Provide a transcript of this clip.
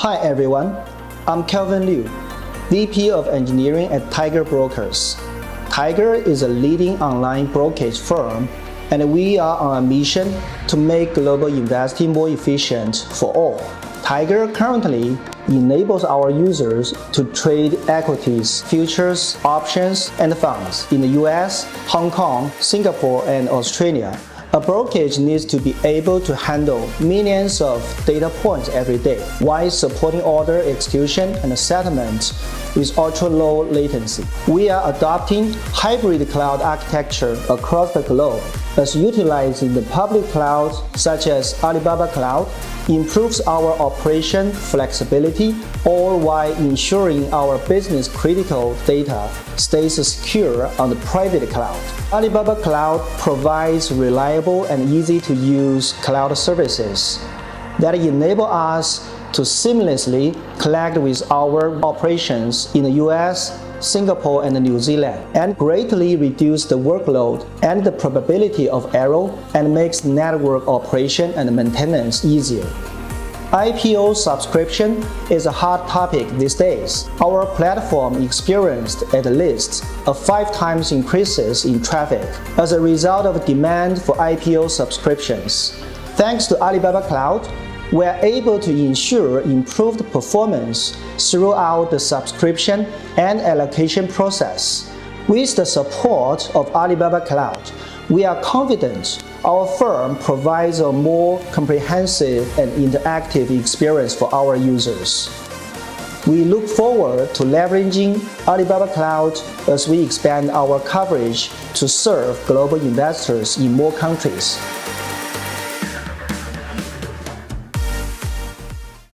Hi everyone, I'm Kelvin Liu, VP of Engineering at Tiger Brokers. Tiger is a leading online brokerage firm, and we are on a mission to make global investing more efficient for all. Tiger currently enables our users to trade equities, futures, options, and funds in the US, Hong Kong, Singapore, and Australia. A brokerage needs to be able to handle millions of data points every day while supporting order execution and settlement with ultra-low latency. We are adopting hybrid cloud architecture across the globe, as utilizing the public clouds such as Alibaba Cloud improves our operation flexibility, all while ensuring our business-critical data stays secure on the private cloud. Alibaba Cloud provides reliable and easy-to-use cloud services that enable us to seamlessly connect with our operations in the US, Singapore, and New Zealand, and greatly reduce the workload and the probability of error, and makes network operation and maintenance easier. IPO subscription is a hot topic these days. Our platform experienced at least a 5 times increases in traffic as a result of demand for IPO subscriptions. Thanks to Alibaba Cloud, we are able to ensure improved performance throughout the subscription and allocation process. With the support of Alibaba Cloud, we are confident our firm provides a more comprehensive and interactive experience for our users. We look forward to leveraging Alibaba Cloud as we expand our coverage to serve global investors in more countries.